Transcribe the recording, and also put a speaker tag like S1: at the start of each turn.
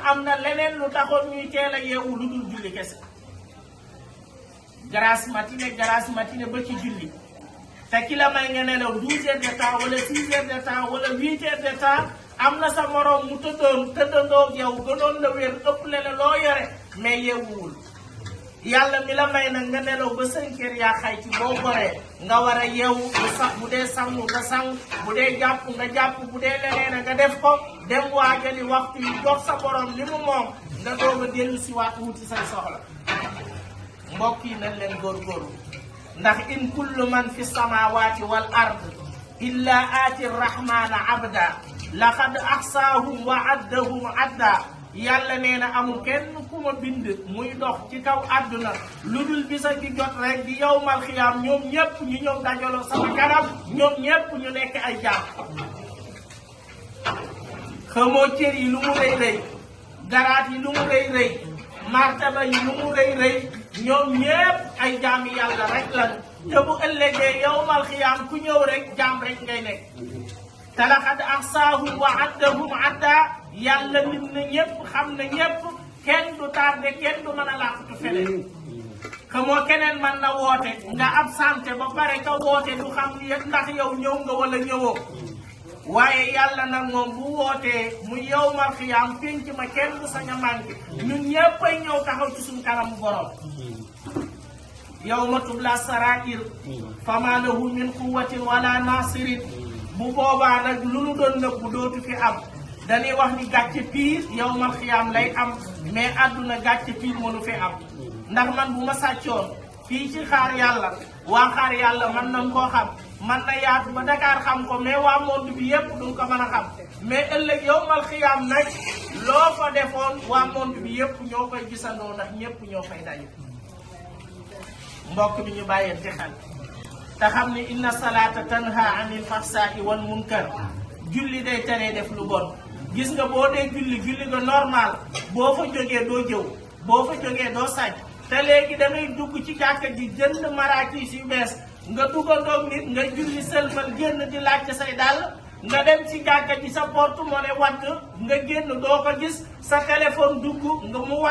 S1: am na leneen lu taxoon ñuy teel a yeewu lu dul julli kese grasse matinée ba ci julli te ki la may nga nelaw 12 heures de temps wala 6 heures de temps wala 8 heures de temps am na sa moroom mu tëddandoog yow gënoon la wér ëpp le la loo yore mais yeewuwul yàlla mi la may nag nga nelaw ba 5 heures yaa xay ci boo goree nga war a yeewu bu dee sangu nga sang bu dee jàpp nga jàpp bu dee leneen nga def ko dem waajali waxtu yi jox sa borom li mu moom nga doog a dellu si waat wuti say soxla mbokk yi nañ leen góorgóorlu ndax in kullu man fi samawati wal ard illa aati rahmana abda laqad ahsaahum wa addahum adda yàlla nee na amul kenn ku ma bind muy dox ci kaw àdduna lu dul bisa gi jot rek di yawmal xiyaam ñoom ñépp ñu ñëw dajaloo sama kanam ñoom ñépp ñu nekk ay jaam xamoo cër yi lu mu rëy rëy garaat yi lu mu rëy rëy martaba yi lu mu rëy rëy ñoom ñépp ay jaami yàlla rek lañu te bu ëllëgee yawmal xiyaam ku ñëw rek jaam rek ngay nekk te laqad ahsaahum wa addahum adda yàlla lim na ñépp xam na ñépp kenn du tardé kenn du mën a làqatu feneen xamoo keneen man na woote nga absenté ba pare ka woote du xam ni ndax yow ñëw nga wala ñëwoo waaye yàlla nag moom bu wootee mu yawmal xiyaam pénc ma kenn du sañ a manqué ñun ñépp ay ñëw taxaw ci suñu kanamu borom yawma tubla sarair fama lahu min quwwatin wala nasirin bu boobaa nag lu nu doon nëbbu dootu fi am dañuy wax ni gàcce piir yawmal xiyaam lay am mais àdduna gàcce piir mënu fi am ndax man bu ma sàccoon fii ci xaar yàlla waa xaar yàlla man nañ koo xam man na yaatu ba Dakar xam ko mais waa monde bi yépp duñ ko mën a xam mais ëllëg yawmal xiyaam nag loo fa defoon waa monde bi yépp ñoo koy gisandoo ndax ñépp ñoo fay daje mbokk bi ñu bàyyante xel te xam ne inna salaata tanha anil fahsaa'i wal munkar julli day teree def lu bon gis nga boo dee julli nga normal boo fa jógee doo jëw boo fa jógee doo sàcc te léegi da ngay dugg ci jàkka ji jënd maraakis yu bees nga duggandoog nit nga julli sëlmal génn di laajte say dàll nga dem ci jàkka ji sa porte-monnaie wadd nga génn doo ko gis sa téléphone dugg nga mu